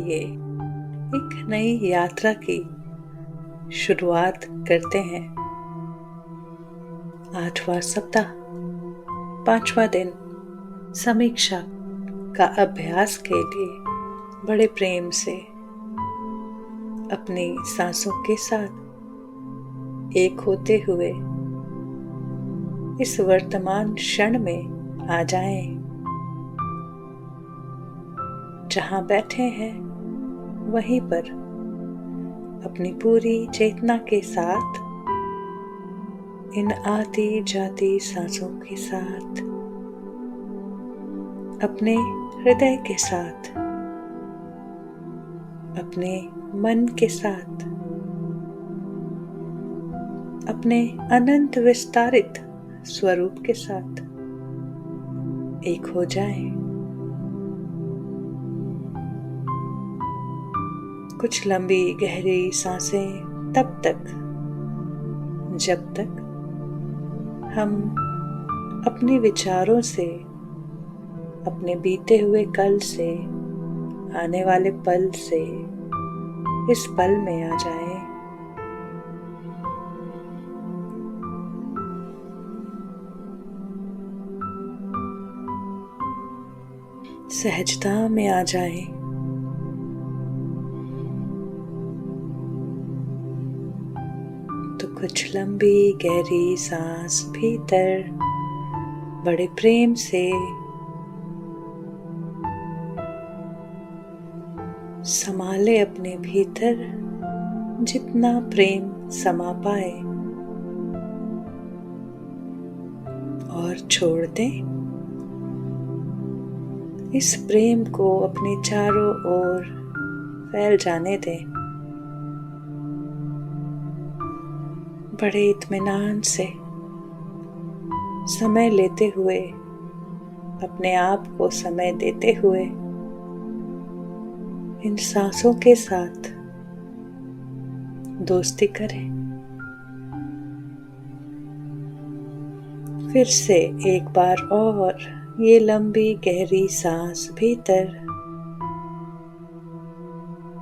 लिए एक नई यात्रा की शुरुआत करते हैं। 8वां सप्ताह, 5वां दिन समीक्षा का अभ्यास के लिए बड़े प्रेम से अपनी सांसों के साथ एक होते हुए इस वर्तमान क्षण में आ जाएं। जहां बैठे हैं वहीं पर अपनी पूरी चेतना के साथ इन आती जाती सांसों के साथ अपने हृदय के साथ, अपने मन के साथ, अपने अनंत विस्तारित स्वरूप के साथ एक हो जाएं। कुछ लंबी गहरी सांसें तब तक जब तक हम अपने विचारों से, अपने बीते हुए कल से, आने वाले पल से इस पल में आ जाएं। सहजता में आ जाएं। तो कुछ लंबी गहरी सांस भीतर बड़े प्रेम से संभाले अपने भीतर जितना प्रेम समा पाए और छोड़ दें। इस प्रेम को अपने चारों ओर फैल जाने दें। बड़े इत्मीनान से समय लेते हुए, अपने आप को समय देते हुए इन सांसों के साथ दोस्ती करें। फिर से एक बार और ये लंबी गहरी सांस भीतर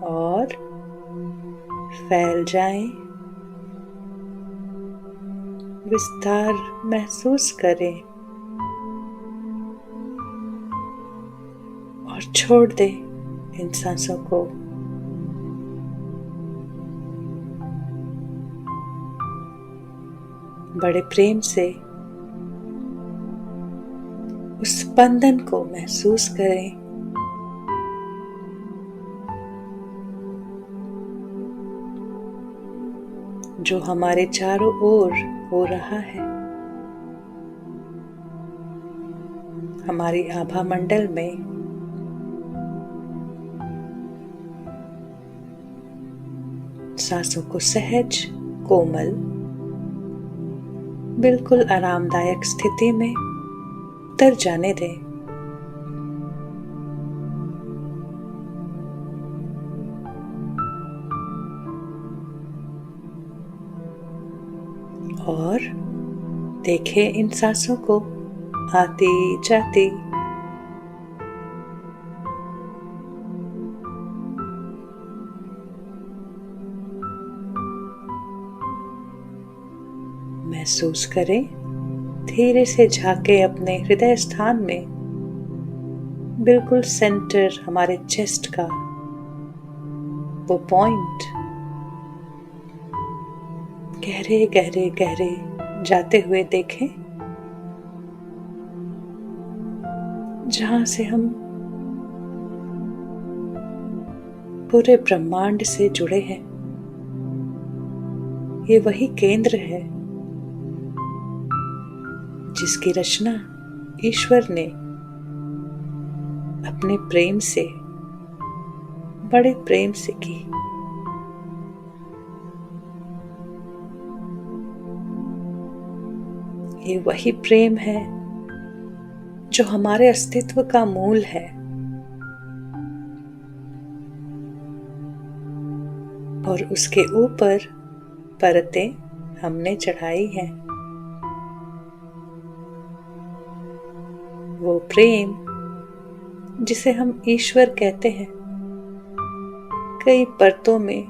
और फैल जाएं। विस्तार महसूस करें और छोड़ दें इन सांसों को। बड़े प्रेम से उस स्पंदन को महसूस करें। जो हमारे चारों ओर हो रहा है। हमारी आभा मंडल में सांसों को सहज, कोमल, बिल्कुल आरामदायक स्थिति में उतर जाने दें। और देखें इन सांसों को आती जाती। महसूस करें। धीरे से झांके अपने हृदय स्थान में, बिल्कुल सेंटर हमारे चेस्ट का वो पॉइंट गहरे गहरे गहरे जाते हुए देखें, जहां से हम पूरे ब्रह्मांड से जुड़े हैं। ये वही केंद्र है जिसकी रचना ईश्वर ने अपने प्रेम से, बड़े प्रेम से की। ये वही प्रेम है जो हमारे अस्तित्व का मूल है और उसके ऊपर परतें हमने चढ़ाई हैं। वो प्रेम जिसे हम ईश्वर कहते हैं, कई परतों में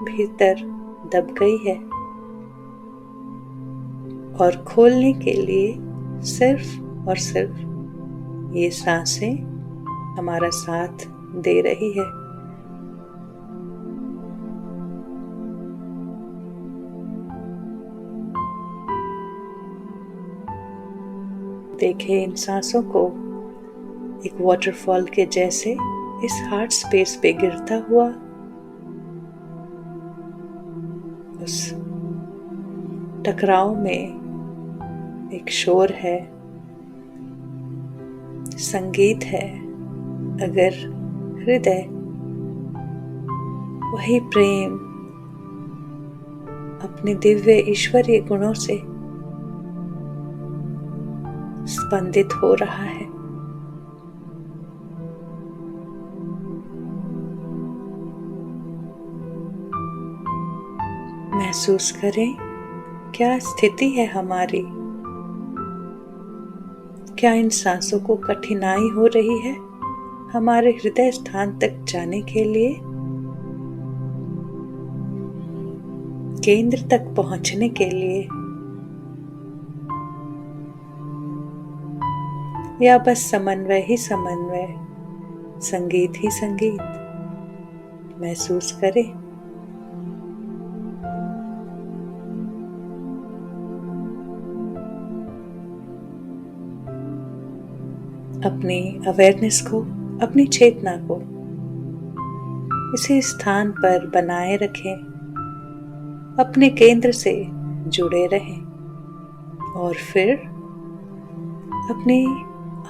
भीतर दब गई है और खोलने के लिए सिर्फ और सिर्फ ये सांसें हमारा साथ दे रही है। देखें इन सांसों को एक वाटरफॉल के जैसे इस हार्ट स्पेस पे गिरता हुआ। उस टकराव में एक शोर है, संगीत है। अगर हृदय वही प्रेम अपने दिव्य ईश्वरीय गुणों से स्पंदित हो रहा है, महसूस करें क्या स्थिति है हमारी। क्या इन सांसों को कठिनाई हो रही है हमारे हृदय स्थान तक जाने के लिए, केंद्र तक पहुंचने के लिए, या बस समन्वय ही समन्वय, संगीत ही संगीत। महसूस करें अपनी अवेयरनेस को, अपनी चेतना को इसी स्थान पर बनाए रखें, अपने केंद्र से जुड़े रहें और फिर अपने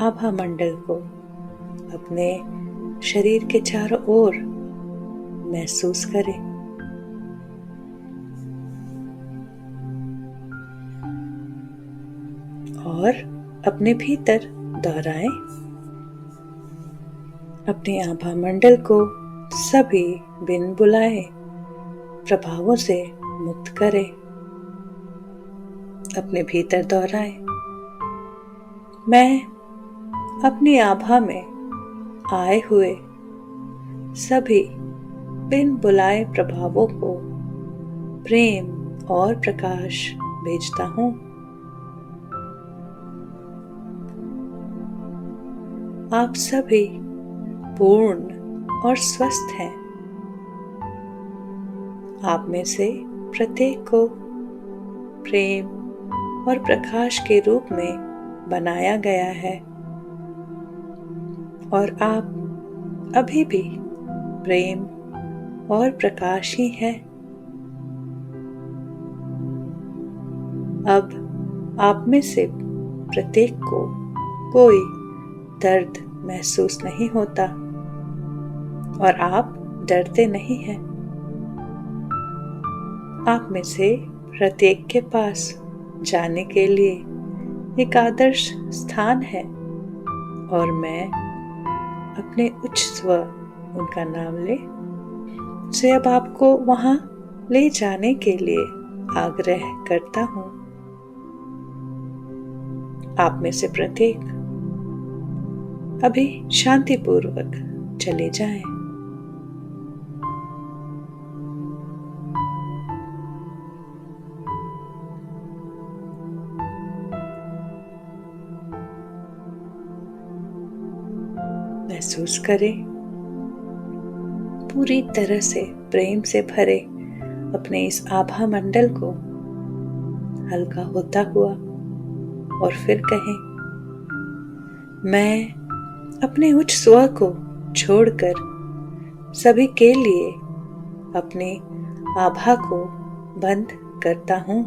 आभा मंडल को अपने शरीर के चारों ओर महसूस करें। और अपने भीतर दोहराएं। अपने आभा मंडल को सभी बिन बुलाए प्रभावों से मुक्त करें। अपने भीतर दोहराएं, मैं अपनी आभा में आए हुए सभी बिन बुलाए प्रभावों को प्रेम और प्रकाश भेजता हूँ। आप सभी पूर्ण और स्वस्थ हैं। आप में से प्रत्येक को प्रेम और प्रकाश के रूप में बनाया गया है और आप अभी भी प्रेम और प्रकाश ही हैं। अब आप में से प्रत्येक को कोई दर्द महसूस नहीं होता और आप डरते नहीं हैं। आप में से प्रत्येक के पास जाने के लिए एक आदर्श स्थान है और मैं अपने उच्च स्व, उनका नाम ले, से अब आपको वहां ले जाने के लिए आग्रह करता हूं। आप में से प्रत्येक अभी शांतिपूर्वक चले जाएं। महसूस करें पूरी तरह से प्रेम से भरे अपने इस आभा मंडल को हल्का होता हुआ और फिर कहें, मैं अपने उच्च स्व को छोड़कर सभी के लिए अपने आभा को बंद करता हूं।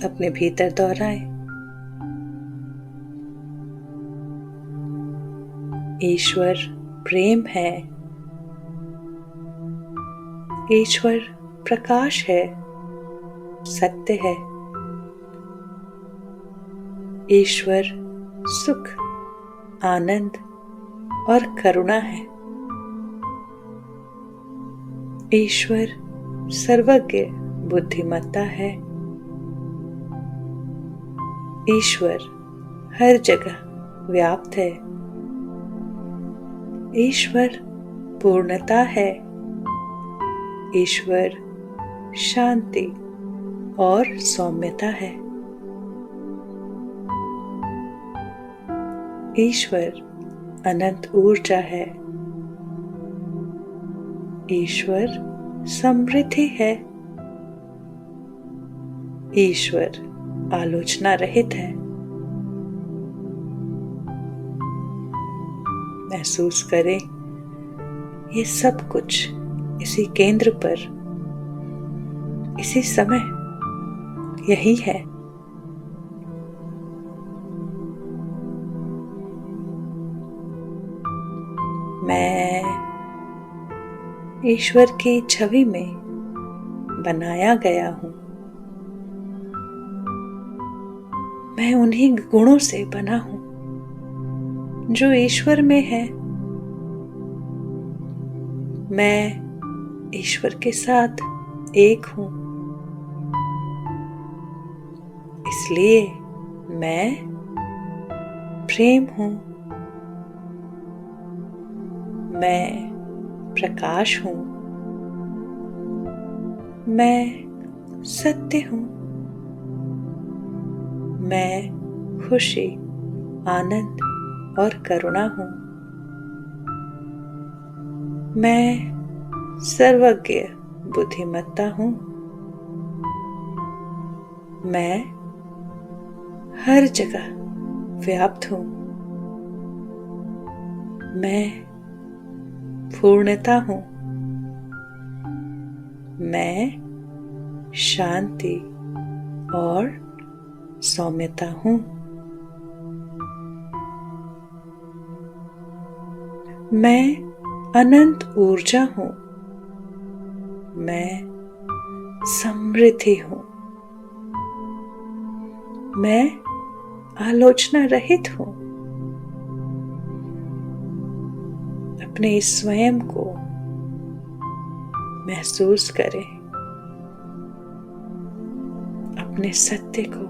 अपने भीतर दोहराएं, ईश्वर प्रेम है, ईश्वर प्रकाश है, सत्य है। ईश्वर सुख, आनंद और करुणा है। ईश्वर सर्वज्ञ बुद्धिमत्ता है। ईश्वर हर जगह व्याप्त है। ईश्वर पूर्णता है। ईश्वर शांति और सौम्यता है। ईश्वर अनंत ऊर्जा है। ईश्वर समृद्धि है। ईश्वर आलोचना रहित है। महसूस करें ये सब कुछ इसी केंद्र पर, इसी समय यही है। मैं ईश्वर की छवि में बनाया गया हूँ। मैं उन्हीं गुणों से बना हूँ जो ईश्वर में है। मैं ईश्वर के साथ एक हूँ, इसलिए मैं प्रेम हूँ। मैं प्रकाश हूँ। मैं सत्य हूँ। मैं खुशी, आनंद और करुणा हूँ। मैं सर्वज्ञ बुद्धिमत्ता हूँ। मैं हर जगह व्याप्त हूँ। मैं पूर्णता हूँ। मैं शांति और सौम्यता हूँ। मैं अनंत ऊर्जा हूँ। मैं समृद्धि हूँ। मैं आलोचना रहित हूँ। अपने स्वयं को महसूस करें। अपने सत्य को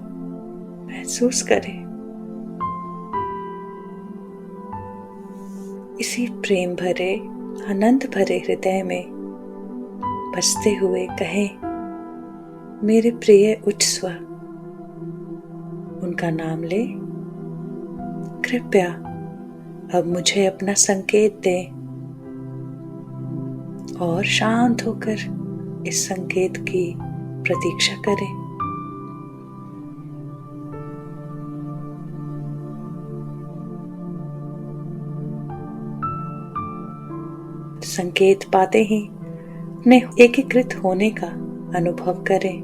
महसूस करें। इसी प्रेम भरे, आनंद भरे हृदय में बसते हुए कहें, मेरे प्रिय उच्च स्व। उनका नाम ले। कृपया अब मुझे अपना संकेत दें और शांत होकर इस संकेत की प्रतीक्षा करें। संकेत पाते ही अपने एकीकृत होने का अनुभव करें।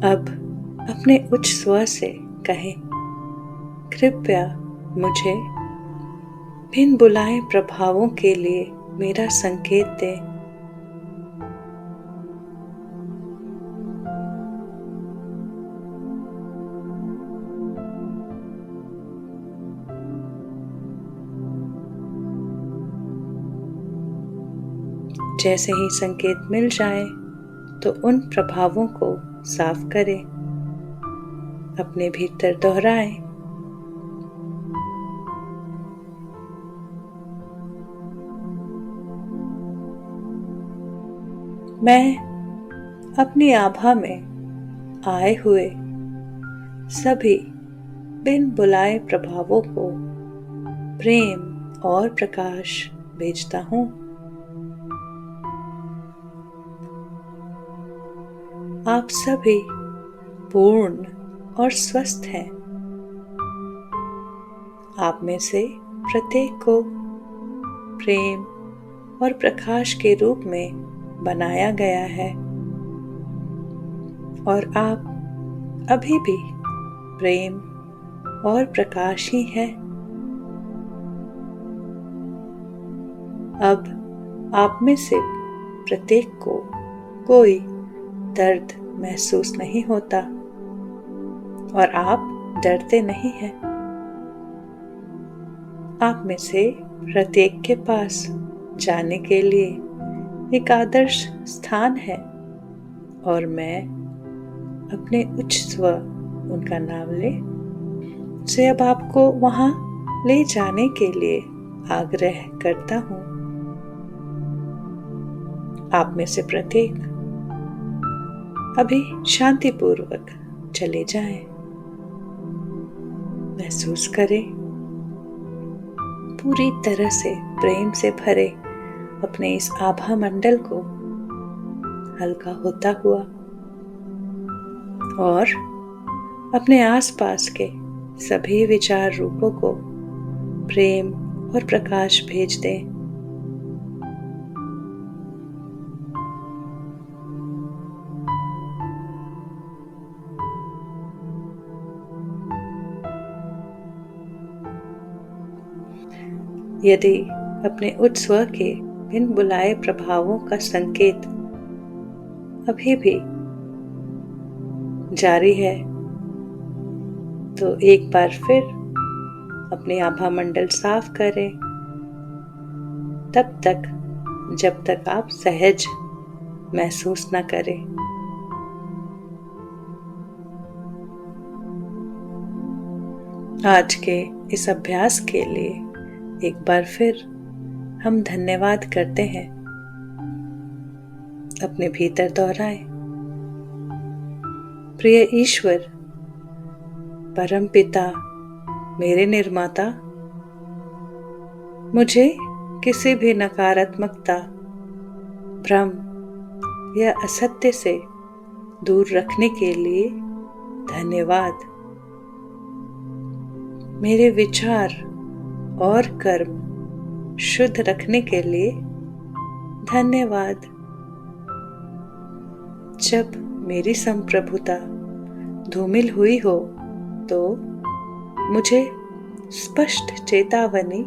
अब अपने उच्च स्वर से कहें, कृपया मुझे बिन बुलाए प्रभावों के लिए मेरा संकेत दें। जैसे ही संकेत मिल जाए तो उन प्रभावों को साफ करें, अपने भीतर दोहराएं। मैं अपनी आभा में आए हुए सभी बिन बुलाए प्रभावों को प्रेम और प्रकाश भेजता हूँ। आप सभी पूर्ण और स्वस्थ हैं। आप में से प्रत्येक को प्रेम और प्रकाश के रूप में बनाया गया है और आप अभी भी प्रेम और प्रकाश ही है। अब आप में से प्रत्येक को कोई दर्द महसूस नहीं होता। और आप डरते नहीं हैं। आप में से प्रत्येक के पास जाने के लिए एक आदर्श स्थान है और मैं अपने उच्च स्व उनका नाम ले से अब आपको वहां ले जाने के लिए आग्रह करता हूं। आप में से प्रत्येक अभी शांतिपूर्वक चले जाएं। महसूस करें पूरी तरह से प्रेम से भरे अपने इस आभा मंडल को हल्का होता हुआ और अपने आसपास के सभी विचार रूपों को प्रेम और प्रकाश भेज दें। यदि अपने उच्च स्व के बिन बुलाए प्रभावों का संकेत अभी भी जारी है तो एक बार फिर अपने आभा मंडल साफ करें, तब तक जब तक आप सहज महसूस न करें। आज के इस अभ्यास के लिए एक बार फिर हम धन्यवाद करते हैं। अपने भीतर दोहराएं, प्रिय ईश्वर, परम पिता, मेरे निर्माता, मुझे किसी भी नकारात्मकता, भ्रम या असत्य से दूर रखने के लिए धन्यवाद। मेरे विचार और कर्म शुद्ध रखने के लिए धन्यवाद। जब मेरी संप्रभुता धूमिल हुई हो तो मुझे स्पष्ट चेतावनी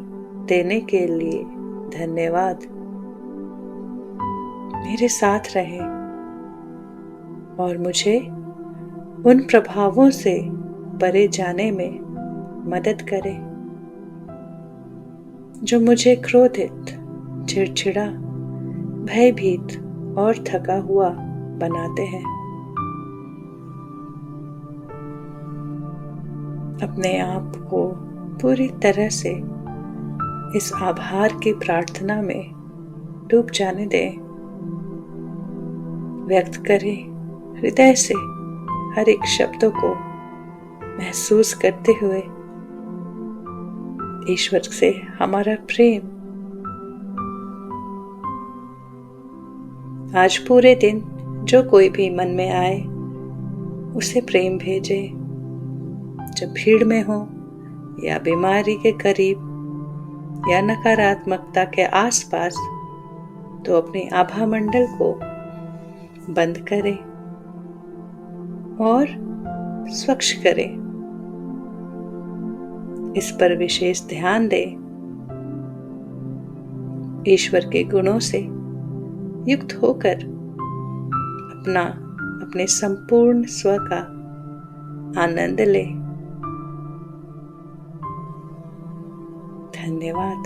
देने के लिए धन्यवाद। मेरे साथ रहें और मुझे उन प्रभावों से परे जाने में मदद करें जो मुझे क्रोधित, चिड़चिड़ा, भयभीत और थका हुआ बनाते हैं। अपने आप को पूरी तरह से इस आभार की प्रार्थना में डूब जाने दें। व्यक्त करें हृदय से हर एक शब्दों को महसूस करते हुए ईश्वर से हमारा प्रेम। आज पूरे दिन जो कोई भी मन में आए उसे प्रेम भेजे। जब भीड़ में हो या बीमारी के करीब या नकारात्मकता के आसपास तो अपने आभा मंडल को बंद करें और स्वच्छ करें। इस पर विशेष ध्यान दें। ईश्वर के गुणों से युक्त होकर अपने संपूर्ण स्व का आनंद लें। धन्यवाद।